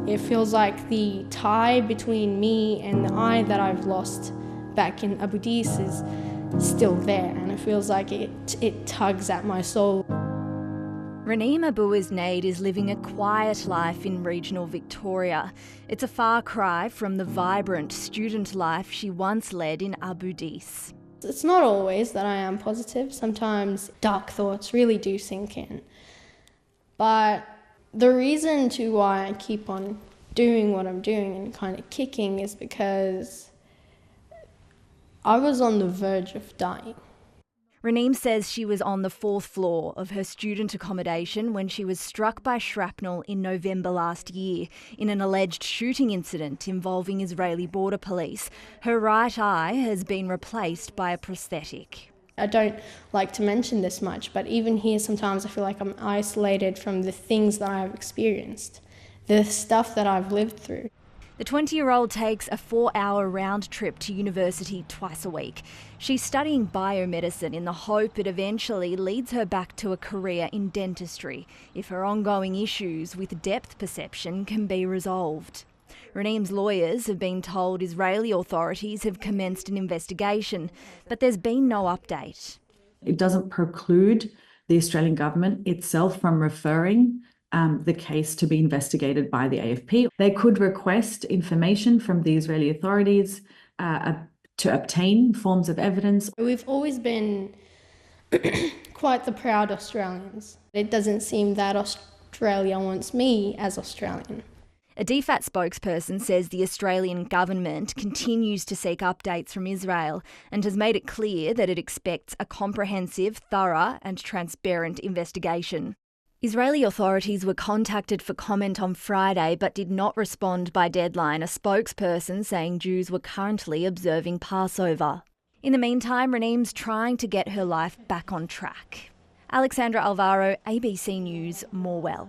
It feels like the tie between me and the eye that I've lost back in Abu Dis is still there, and it feels like it tugs at my soul. Raneem Abu-Izneid is living a quiet life in regional Victoria. It's a far cry from the vibrant student life she once led in Abu Dis. It's not always that I am positive. Sometimes dark thoughts really do sink in. But the reason to why I keep on doing what I'm doing and kind of kicking is because I was on the verge of dying. Raneem says she was on the 4th floor of her student accommodation when she was struck by shrapnel in November last year in an alleged shooting incident involving Israeli border police. Her right eye has been replaced by a prosthetic. I don't like to mention this much, but even here sometimes I feel like I'm isolated from the things that I've experienced, the stuff that I've lived through. The 20-year-old takes a 4-hour round trip to university twice a week. She's studying biomedicine in the hope it eventually leads her back to a career in dentistry if her ongoing issues with depth perception can be resolved. Raneem's lawyers have been told Israeli authorities have commenced an investigation, but there's been no update. It doesn't preclude the Australian government itself from referring the case to be investigated by the AFP. They could request information from the Israeli authorities to obtain forms of evidence. We've always been quite the proud Australians. It doesn't seem that Australia wants me as Australian. A DFAT spokesperson says the Australian government continues to seek updates from Israel and has made it clear that it expects a comprehensive, thorough and transparent investigation. Israeli authorities were contacted for comment on Friday but did not respond by deadline, a spokesperson saying Jews were currently observing Passover. In the meantime, Raneem's trying to get her life back on track. Alexandra Alvaro, ABC News, Morwell.